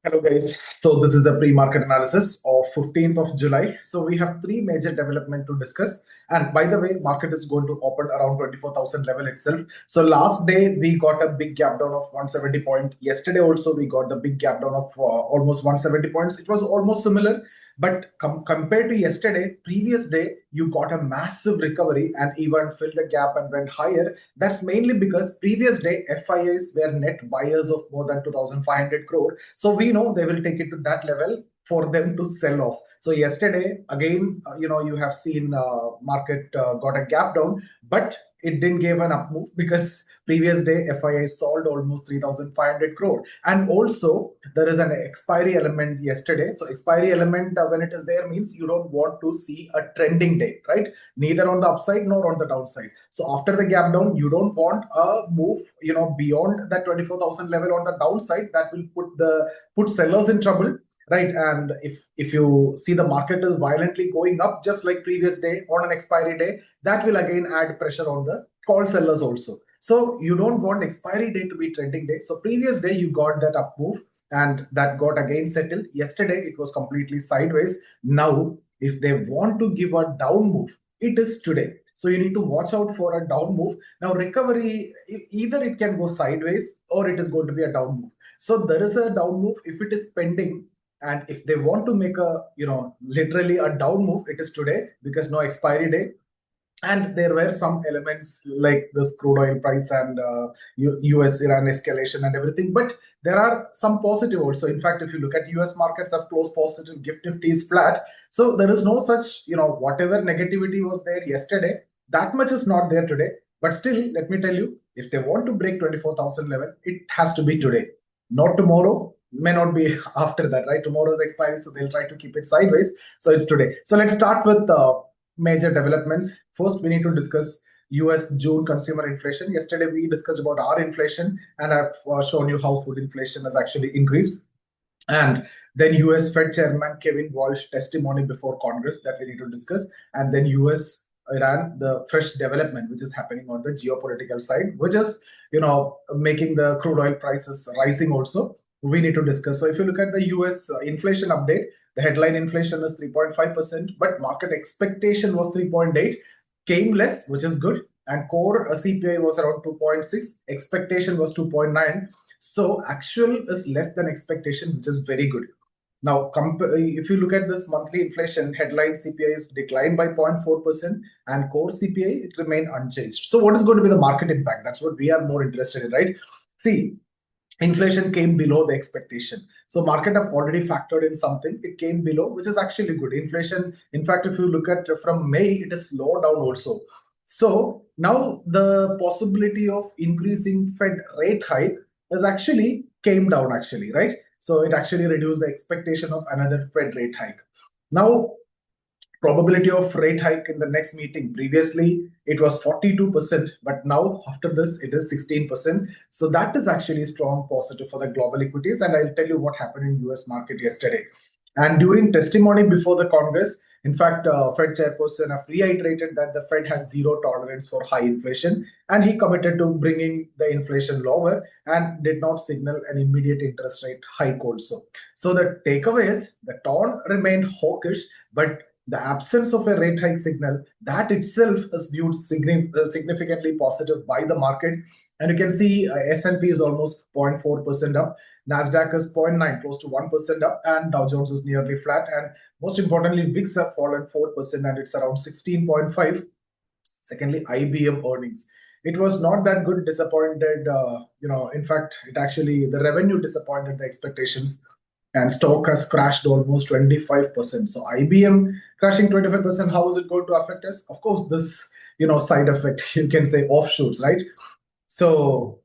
Hello guys. So this is the pre-market analysis of 15th of July. So we have three major development to discuss. And by the way, market is going to open around 24,000 level itself. So last day we got a big gap down of 170 point. Yesterday also we got the big gap down of almost 170 points. It was almost similar. But compared to yesterday, previous day, you got a massive recovery and even filled the gap and went higher. That's mainly because previous day FIIs were net buyers of more than 2,500 crore. So we know they will take it to that level for them to sell off. So yesterday, again, you have seen market got a gap down, but it didn't give an up move because previous day FII sold almost 3,500 crore. And also there is an expiry element yesterday. So expiry element when it is there means you don't want to see a trending day, right? Neither on the upside nor on the downside. So after the gap down, you don't want a move, beyond that 24,000 level on the downside. That will put sellers in trouble, right? And if you see the market is violently going up just like previous day on an expiry day, that will again add pressure on the call sellers also. So you don't want expiry day to be trending day. So previous day you got that up move and that got again settled. Yesterday it was completely sideways. Now if they want to give a down move, it is today. So you need to watch out for a down move. Now recovery, either it can go sideways or it is going to be a down move. So there is a down move. If it is pending, and if they want to make a literally a down move, it is today because no expiry day. And there were some elements like this crude oil price and US Iran escalation and everything, but there are some positive also. In fact, if you look at US markets have closed positive, gift nifty is flat. So there is no such, whatever negativity was there yesterday, that much is not there today. But still, let me tell you, if they want to break 24,000 level, it has to be today, not tomorrow, may not be after that, right? Tomorrow's expiry, so they'll try to keep it sideways. So it's today. So let's start with major developments. First, we need to discuss US June consumer inflation. Yesterday, we discussed about our inflation, and I've shown you how food inflation has actually increased. And then US Fed Chairman Kevin Walsh testimony before Congress that we need to discuss. And then US Iran, the fresh development which is happening on the geopolitical side, which is making the crude oil prices rising also. We need to discuss. So if you look at the US inflation update, the headline inflation is 3.5%, but market expectation was 3.8, came less, which is good. And core CPI was around 2.6, expectation was 2.9. So actual is less than expectation, which is very good. Now, if you look at this monthly inflation, headline CPI is declined by 0.4% and core CPI, it remained unchanged. So what is going to be the market impact? That's what we are more interested in, right? See, inflation came below the expectation. So market have already factored in something. It came below, which is actually good. Inflation, in fact, if you look at from May, it is slowed down also. So now the possibility of increasing Fed rate hike is actually came down actually, right? So it actually reduced the expectation of another Fed rate hike. Now, probability of rate hike in the next meeting, previously it was 42%, but now after this it is 16%. So that is actually strong positive for the global equities. And I'll tell you what happened in US market yesterday. And during testimony before the Congress, in fact, Fed chairperson have reiterated that the Fed has zero tolerance for high inflation, and he committed to bringing the inflation lower and did not signal an immediate interest rate hike also. So the takeaway is the tone remained hawkish, but the absence of a rate hike signal, that itself is viewed significantly positive by the market. And you can see S&P is almost 0.4% up, Nasdaq is 0.9, close to 1% up, and Dow Jones is nearly flat. And most importantly, VIX have fallen 4% and it's around 16.5. Secondly, IBM earnings. It was not that good, disappointed. In fact, it actually, the revenue disappointed the expectations, and stock has crashed almost 25%. So IBM crashing 25%, how is it going to affect us? Of course, this side effect, you can say offshoots, right? So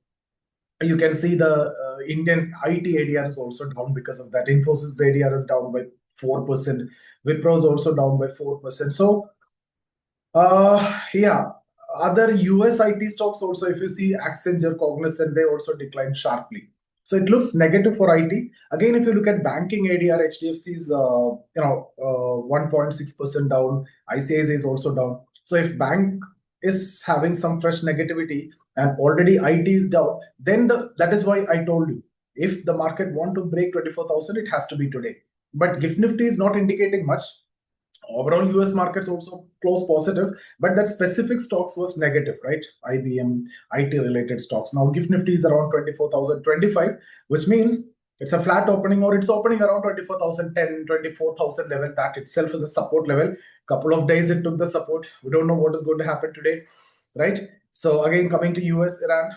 you can see the Indian IT ADR is also down because of that. Infosys ADR is down by 4%. Wipro is also down by 4%. So other US IT stocks also, if you see Accenture, Cognizant, they also declined sharply. So it looks negative for IT. Again, if you look at banking ADR, HDFC is 1.6% down. ICICI is also down. So if bank is having some fresh negativity and already IT is down, then that is why I told you, if the market want to break 24,000, it has to be today. But Gift Nifty is not indicating much. Overall, US markets also closed positive, but that specific stocks was negative, right? IBM, IT related stocks. Now, Gift Nifty is around 24,025, which means it's a flat opening or it's opening around 24,010, 24,000 level. That itself is a support level. Couple of days it took the support. We don't know what is going to happen today, right? So again, coming to US, Iran,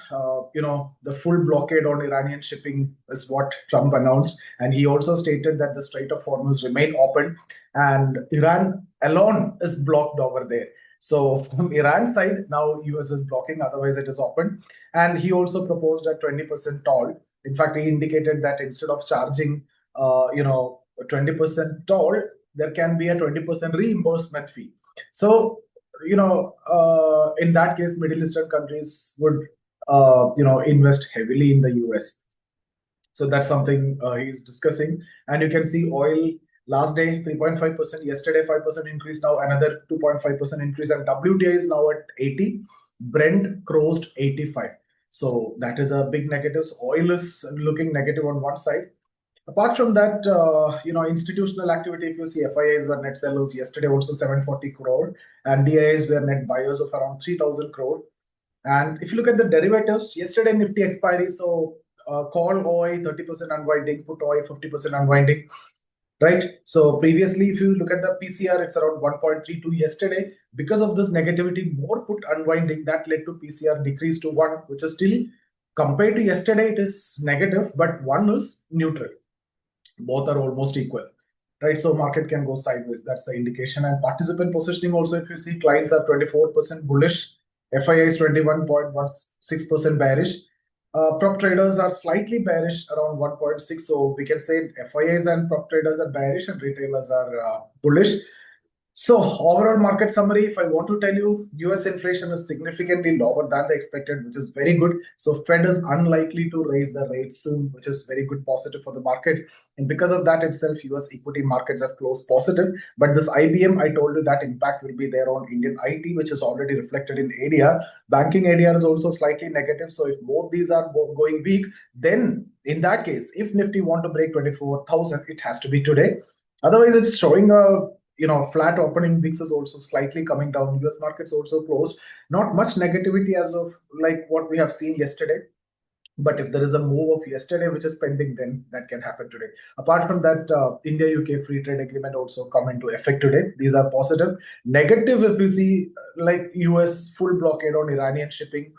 the full blockade on Iranian shipping is what Trump announced. And he also stated that the Strait of Hormuz remain open and Iran alone is blocked over there. So from Iran side, now US is blocking, otherwise it is open. And he also proposed a 20% toll. In fact, he indicated that instead of charging, 20% toll, there can be a 20% reimbursement fee. So, in that case, Middle Eastern countries would, invest heavily in the US. So that's something he's discussing. And you can see oil last day 3.5%, yesterday 5% increase, now another 2.5% increase, and WTI is now at 80. Brent crossed 85. So that is a big negative. So oil is looking negative on one side. Apart from that, institutional activity, if you see FIIs were net sellers yesterday, also 740 crore, and DIIs were net buyers of around 3,000 crore. And if you look at the derivatives, yesterday Nifty expiry, so call OI 30% unwinding, put OI 50% unwinding, right? So previously, if you look at the PCR, it's around 1.32 yesterday. Because of this negativity, more put unwinding, that led to PCR decrease to 1, which is still, compared to yesterday, it is negative, but 1 is neutral. Both are almost equal, right? So market can go sideways. That's the indication. And participant positioning also, if you see, clients are 24% bullish, FII is 21.16% bearish. Prop traders are slightly bearish, around 1.6. So we can say FIIs and prop traders are bearish and retailers are bullish. So overall market summary, if I want to tell you, US inflation is significantly lower than the expected, which is very good. So Fed is unlikely to raise the rates soon, which is very good positive for the market. And because of that itself, US equity markets have closed positive. But this IBM, I told you that impact will be there on Indian IT, which is already reflected in ADR. Banking ADR is also slightly negative. So if both these are going weak, then in that case, if Nifty want to break 24,000, it has to be today. Otherwise, it's showing a flat opening. VIX is also slightly coming down. US markets also closed. Not much negativity as of like what we have seen yesterday. But if there is a move of yesterday which is pending, then that can happen today. Apart from that, India-UK free trade agreement also come into effect today. These are positive. Negative, if you see, like US full blockade on Iranian shipping,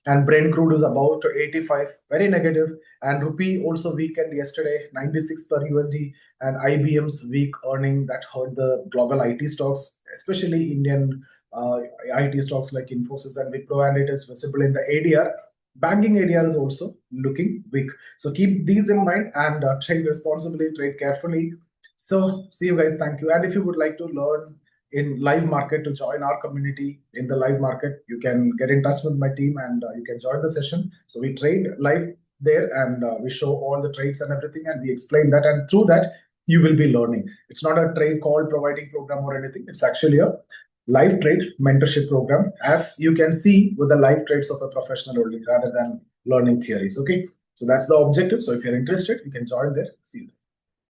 and Brent crude is about 85, very negative. And rupee also weakened yesterday, 96 per USD, and IBM's weak earning that hurt the global IT stocks, especially Indian IT stocks like Infosys and Wipro, and it is visible in the ADR. Banking ADR is also looking weak. So keep these in mind and trade responsibly, trade carefully. So see you guys. Thank you. And if you would like to learn in live market, to join our community in the live market, you can get in touch with my team and you can join the session. So we trade live there and we show all the trades and everything, and we explain that, and through that you will be learning. It's not a trade call providing program or anything. It's actually a live trade mentorship program, as you can see with the live trades of a professional only, rather than learning theories. Okay, so that's the objective. So if you're interested, you can join there. See you there.